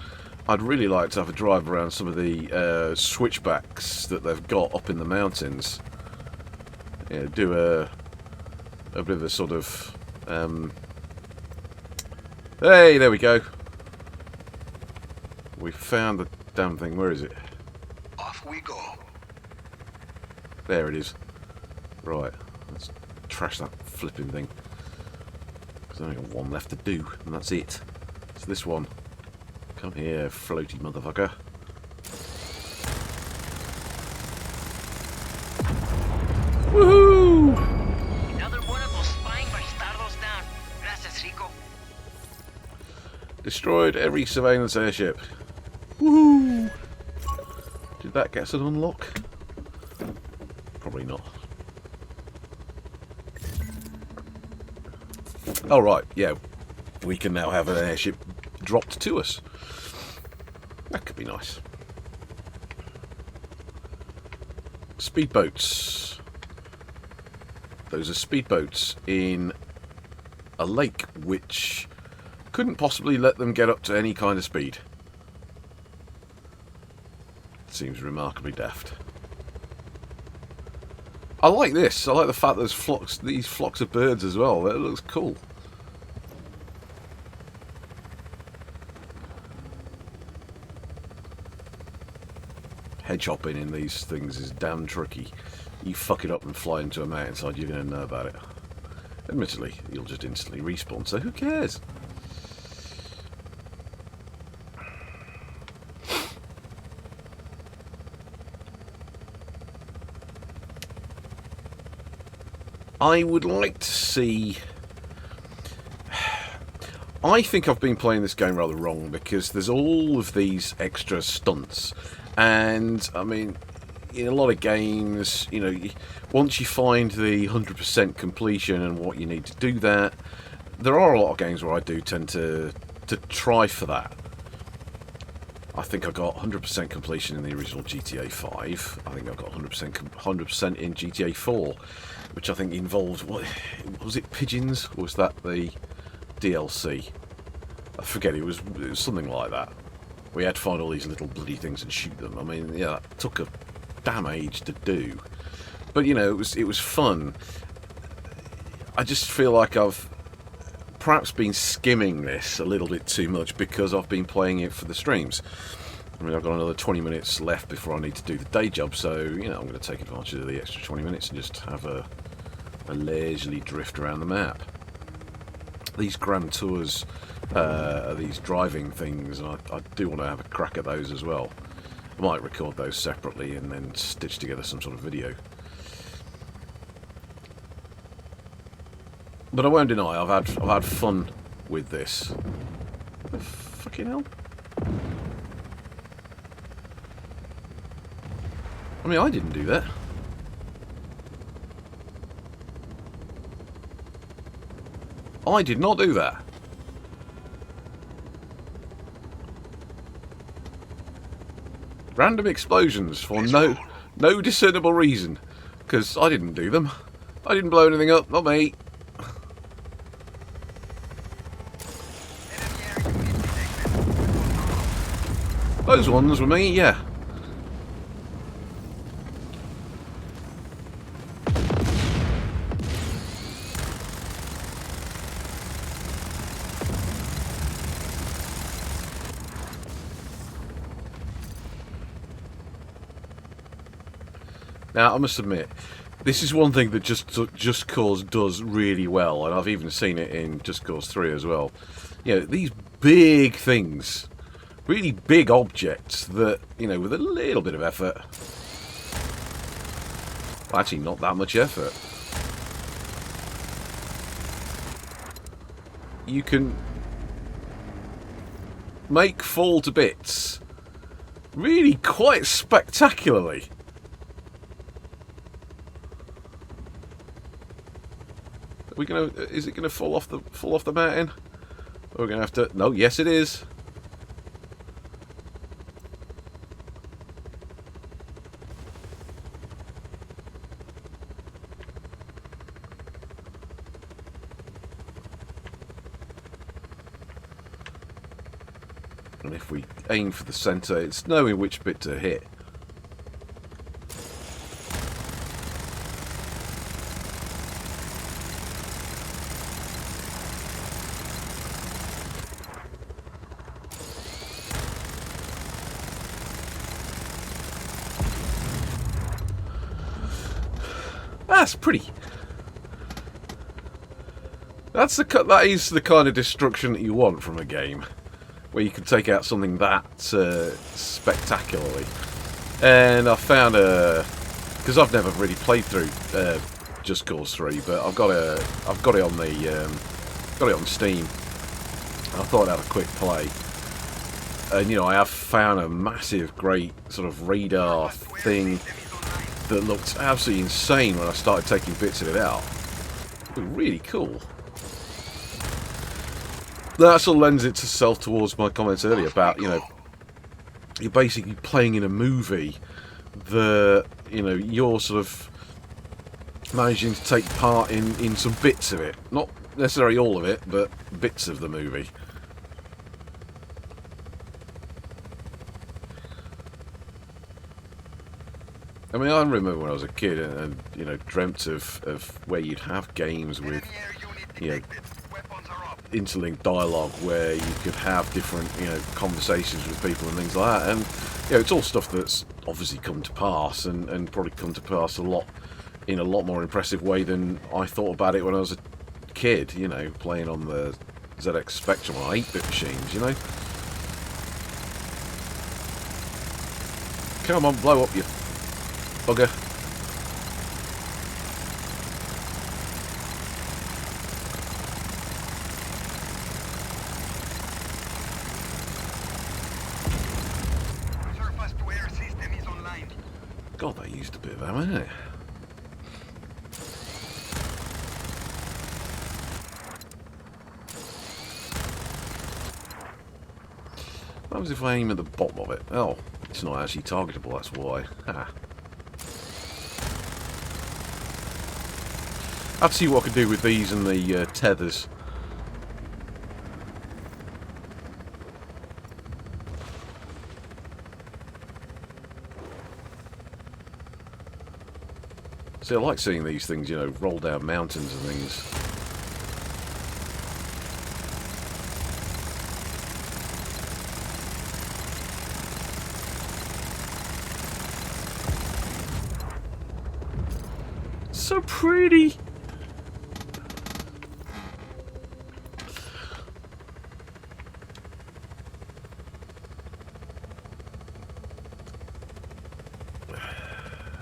I'd really like to have a drive around some of the switchbacks that they've got up in the mountains. You know, do a bit of a sort of hey, there we go, we found the damn thing. Where is it? Off we go. There it is. Right, let's trash that flipping thing. There's only got one left to do, and that's it. It's this one. Come here, floaty motherfucker. Woohoo! Another one of those flying bastardos down. Gracias, Rico. Destroyed every surveillance airship. Woohoo! Did that get us an unlock? Probably not. Oh right, yeah, we can now have an airship dropped to us. That could be nice. Speedboats. Those are speedboats in a lake which couldn't possibly let them get up to any kind of speed. Seems remarkably daft. I like this. I like the fact there's these flocks of birds as well. That looks cool. Hedge hopping in these things is damn tricky. You fuck it up and fly into a mountainside, you're going to know about it. Admittedly, you'll just instantly respawn, so who cares? I would like to see... I think I've been playing this game rather wrong, because there's all of these extra stunts. And, I mean, in a lot of games, you know, once you find the 100% completion and what you need to do that, there are a lot of games where I do tend to try for that. I think I got 100% completion in the original GTA 5. I think I got 100% in GTA 4, which I think involved, what was it, pigeons? Or was that the DLC? I forget, it was something like that. We had to find all these little bloody things and shoot them. I mean, yeah, that took a damn age to do. But, you know, it was fun. I just feel like I've perhaps been skimming this a little bit too much because I've been playing it for the streams. I mean, I've got another 20 minutes left before I need to do the day job, so, you know, I'm going to take advantage of the extra 20 minutes and just have a leisurely drift around the map. These Grand Tours, these driving things, and I do want to have a crack at those as well. I might record those separately and then stitch together some sort of video. But I won't deny, I've had fun with this. What the fucking hell? I mean, I didn't do that. I did not do that. Random explosions for no discernible reason. Because I didn't do them. I didn't blow anything up, not me. Those ones were me, yeah. Now, I must admit, this is one thing that Just Cause does really well, and I've even seen it in Just Cause 3 as well. You know, these big things, really big objects that, you know, with a little bit of effort, well, actually not that much effort, you can make fall to bits really quite spectacularly. Are we gonna? Is it gonna fall off the mountain? We're gonna have to. No, yes, it is. And if we aim for the centre, it's knowing which bit to hit. That's pretty. That is the kind of destruction that you want from a game, where you can take out something that spectacularly. And I found because I've never really played through Just Cause 3, but I've got it on Steam. I thought I'd have a quick play, and you know, I have found a massive, great sort of radar thing that looked absolutely insane when I started taking bits of it out. It was really cool. That sort of lends itself towards my comments earlier about, you know, you're basically playing in a movie that, you know, you're sort of managing to take part in some bits of it. Not necessarily all of it, but bits of the movie. I mean, I remember when I was a kid and you know, dreamt of where you'd have games with, you know, interlinked dialogue where you could have different, you know, conversations with people and things like that. And, you know, it's all stuff that's obviously come to pass and probably come to pass in a lot more impressive way than I thought about it when I was a kid, you know, playing on the ZX Spectrum on 8-bit machines, you know. Come on, blow up, you bugger. God, they used a bit of ammo, didn't it? What happens if I aim at the bottom of it? Oh, it's not actually targetable, that's why. Ha. I'd see what I could do with these and the tethers. See, I like seeing these things, you know, roll down mountains and things. So pretty!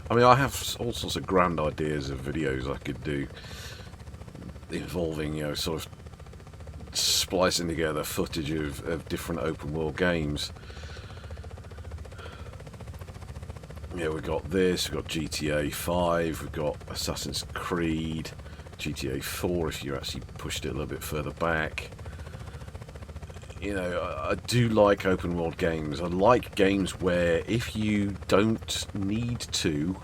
I mean, I have all sorts of grand ideas of videos I could do involving, you know, sort of splicing together footage of different open world games. Yeah, we've got this, we've got GTA 5, we've got Assassin's Creed, GTA 4 if you actually pushed it a little bit further back. You know, I do like open world games. I like games where if you don't need to,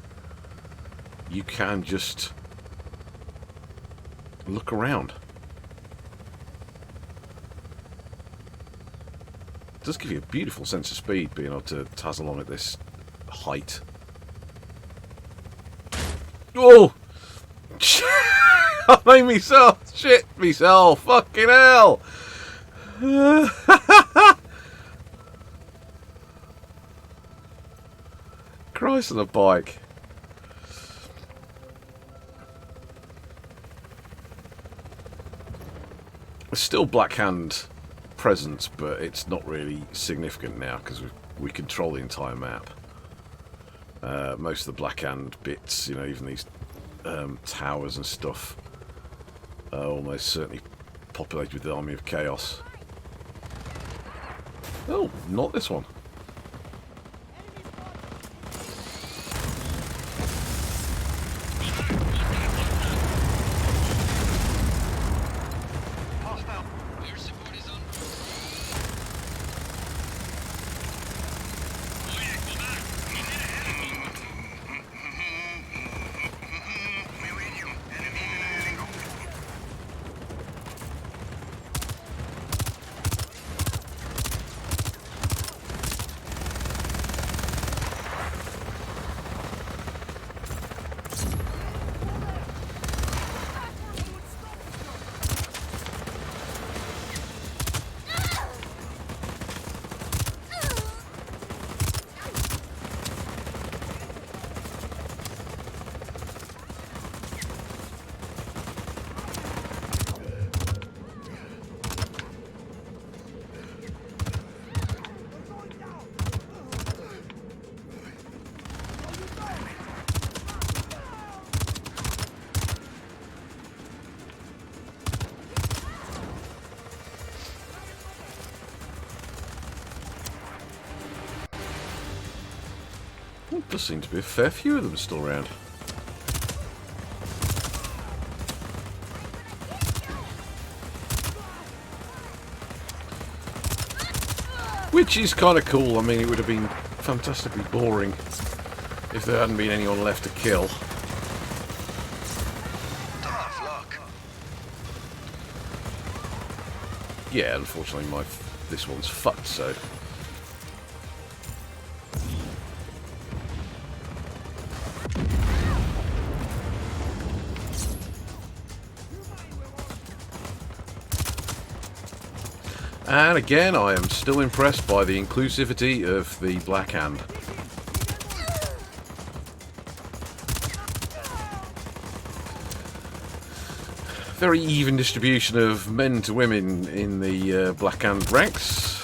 you can just look around. It does give you a beautiful sense of speed being able to tazz along at this height. Oh! I made myself shit myself. Fucking hell! Christ on a bike. There's still Black Hand presence, but it's not really significant now because we control the entire map. Most of the Black Hand bits, you know, even these towers and stuff, are almost certainly populated with the Army of Chaos. Oh, not this one. There seem to be a fair few of them still around. Which is kind of cool. I mean, it would have been fantastically boring if there hadn't been anyone left to kill. Yeah, unfortunately this one's fucked, so... And again, I am still impressed by the inclusivity of the Black Hand. Very even distribution of men to women in the Black Hand ranks.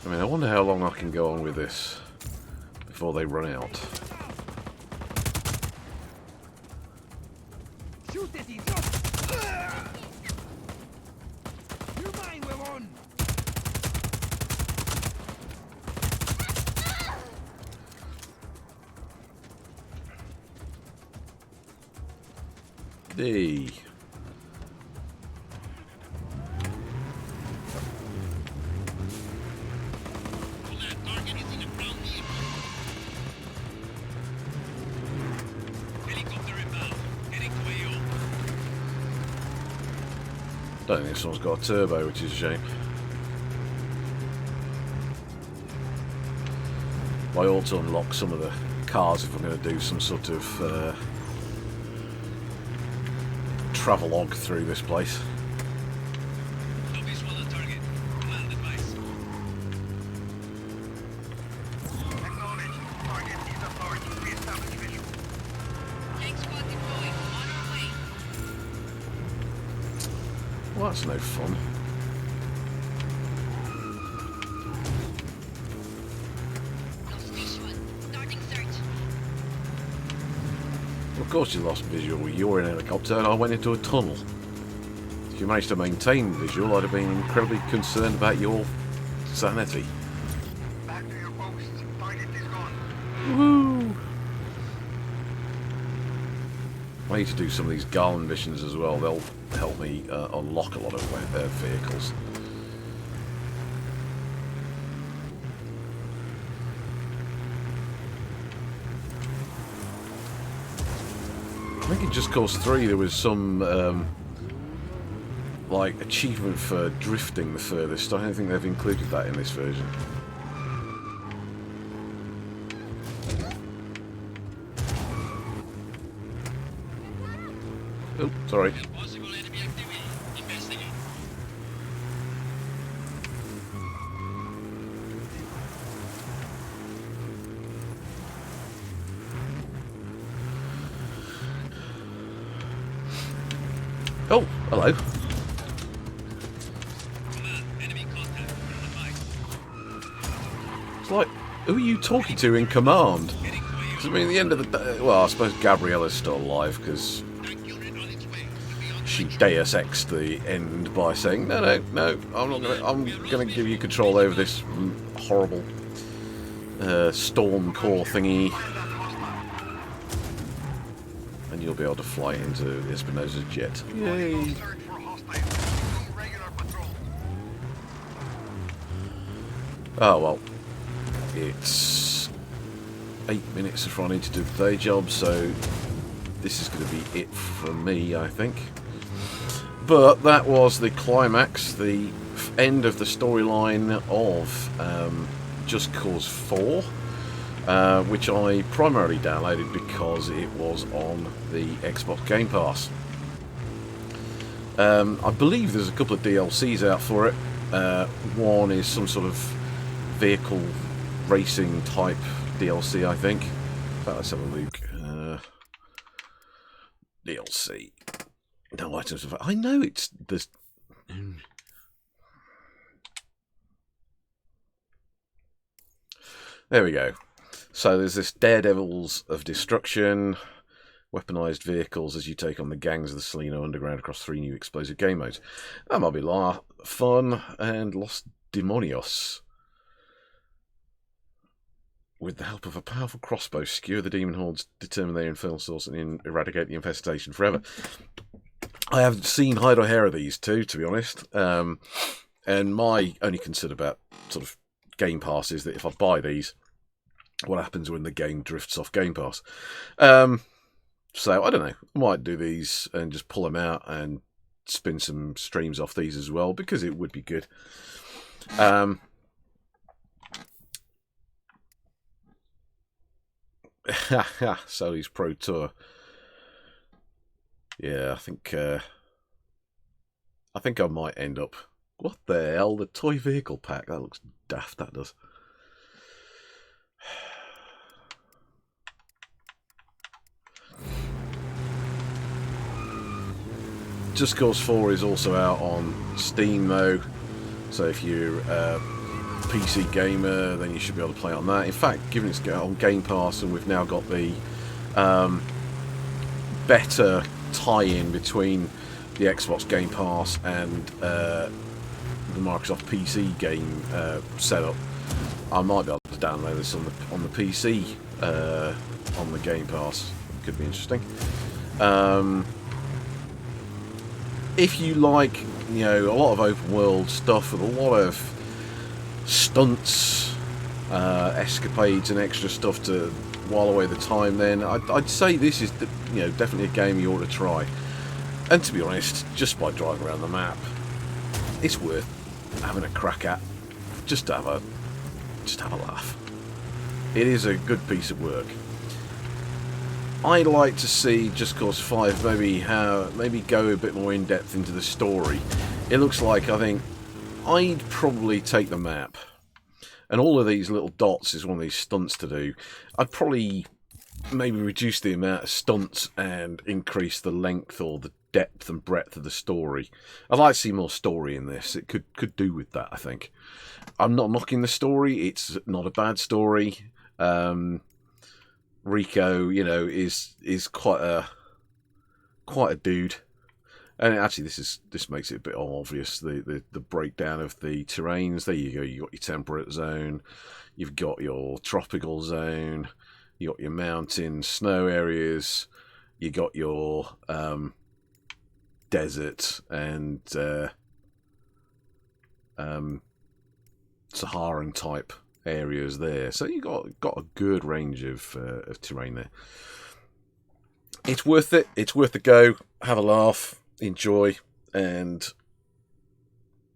I mean, I wonder how long I can go on with this before they run out. Shoot this idiot! You're mine, we're on! D. I don't think this one's got a turbo, which is a shame. I ought to unlock some of the cars if I'm going to do some sort of travelogue through this place. Well, that's no fun. Well, of course you lost visual. You were in a helicopter and I went into a tunnel. If you managed to maintain visual, I'd have been incredibly concerned about your sanity. Back to your posts. Target is gone. Woohoo! I need to do some of these Garland missions as well. They'll help me unlock a lot of vehicles. I think in Just Cause 3 there was some like achievement for drifting the furthest. I don't think they've included that in this version. Oh, sorry. Oh, hello. It's like, who are you talking to in command? Because, I mean, at the end of the day, well, I suppose Gabriella's still alive because she Deus Ex'd the end by saying, no, I'm gonna give you control over this horrible storm core thingy, and you'll be able to fly into Espinoza's jet. Yay! Oh well, it's 8 minutes before I need to do the day job, so this is going to be it from me, I think. But that was the climax, the end of the storyline of Just Cause 4, which I primarily downloaded because it was on the Xbox Game Pass. I believe there's a couple of DLCs out for it. One is some sort of vehicle racing type DLC, I think. Let's have a look. DLC. No items of... I know it's... There's... There we go. So there's this Daredevils of Destruction, weaponized vehicles as you take on the gangs of the Salino Underground across 3 new explosive game modes. That might be fun. And Los Demonios. With the help of a powerful crossbow, skewer the demon hordes, determine their infernal source, and eradicate the infestation forever. I haven't seen hide or hair of these two, to be honest. And my only concern about sort of Game Pass is that if I buy these, what happens when the game drifts off Game Pass? So, I don't know. I might do these and just pull them out and spin some streams off these as well, because it would be good. Sully's Pro Tour. Yeah, I think I might end up... What the hell? The toy vehicle pack. That looks daft, that does. Just Cause 4 is also out on Steam, though. So if you're a PC gamer, then you should be able to play on that. In fact, given it's on Game Pass and we've now got the better tie-in between the Xbox Game Pass and the Microsoft PC game setup. I might be able to download this on the PC on the Game Pass. Could be interesting. If you like, you know, a lot of open world stuff with a lot of stunts, escapades, and extra stuff to while away the time, then I'd say this is, you know, definitely a game you ought to try. And to be honest, just by driving around the map, it's worth having a crack at. Just have a laugh. It is a good piece of work. I'd like to see Just Cause 5 maybe go a bit more in depth into the story. It looks like, I think I'd probably take the map, and all of these little dots is one of these stunts to do. I'd probably maybe reduce the amount of stunts and increase the length or the depth and breadth of the story. I'd like to see more story in this. It could do with that, I think. I'm not knocking the story. It's not a bad story. Rico, you know, is quite a dude, and actually this makes it a bit obvious, the breakdown of the terrains. There you go. You got your temperate zone, you've got your tropical zone, you got your mountain snow areas, you got your desert and Saharan type areas there, so you got a good range of terrain there. It's worth it. It's worth a go. Have a laugh, enjoy, and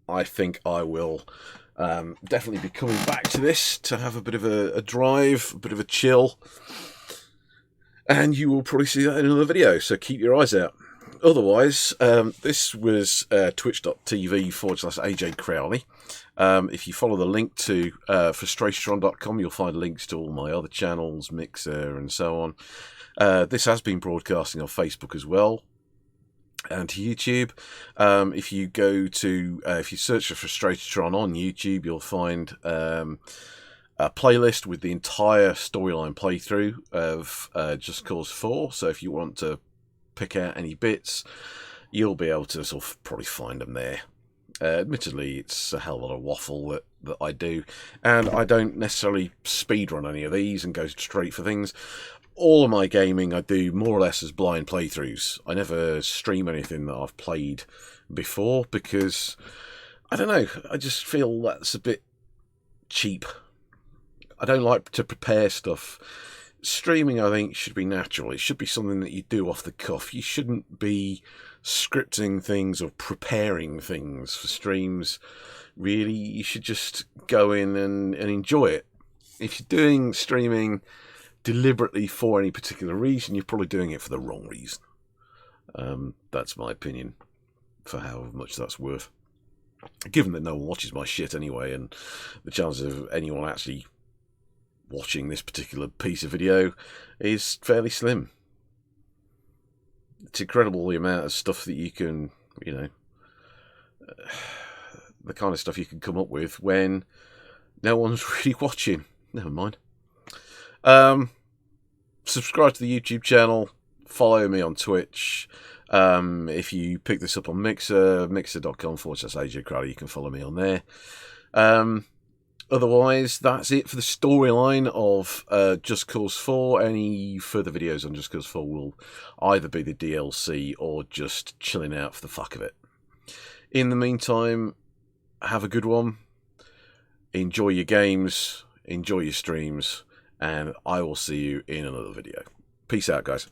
I think I will definitely be coming back to this to have a bit of a drive, a bit of a chill, and you will probably see that in another video. So keep your eyes out. Otherwise, this was twitch.tv/AJ Crowley. If you follow the link to Frustratotron.com, you'll find links to all my other channels, Mixer, and so on. This has been broadcasting on Facebook as well, and to YouTube. If you go to, if you search for Frustratotron on YouTube, you'll find a playlist with the entire storyline playthrough of Just Cause 4. So if you want to pick out any bits, you'll be able to sort of probably find them there. Admittedly, it's a hell of a lot of waffle that I do, and I don't necessarily speedrun any of these and go straight for things. All of my gaming I do more or less as blind playthroughs. I never stream anything that I've played before because, I don't know, I just feel that's a bit cheap. I don't like to prepare stuff. Streaming, I think, should be natural. It should be something that you do off the cuff. You shouldn't be scripting things or preparing things for streams. Really, you should just go in and enjoy it. If you're doing streaming deliberately for any particular reason, you're probably doing it for the wrong reason. That's my opinion, for how much that's worth. Given that no one watches my shit anyway, and the chances of anyone actually watching this particular piece of video is fairly slim. It's incredible the amount of stuff that you can, you know, the kind of stuff you can come up with when no one's really watching. Never mind. Subscribe to the YouTube channel, follow me on Twitch. If you pick this up on Mixer, mixer.com/AJ Crowley, you can follow me on there. Otherwise, that's it for the storyline of Just Cause 4. Any further videos on Just Cause 4 will either be the DLC or just chilling out for the fuck of it. In the meantime, have a good one. Enjoy your games, enjoy your streams, and I will see you in another video. Peace out, guys.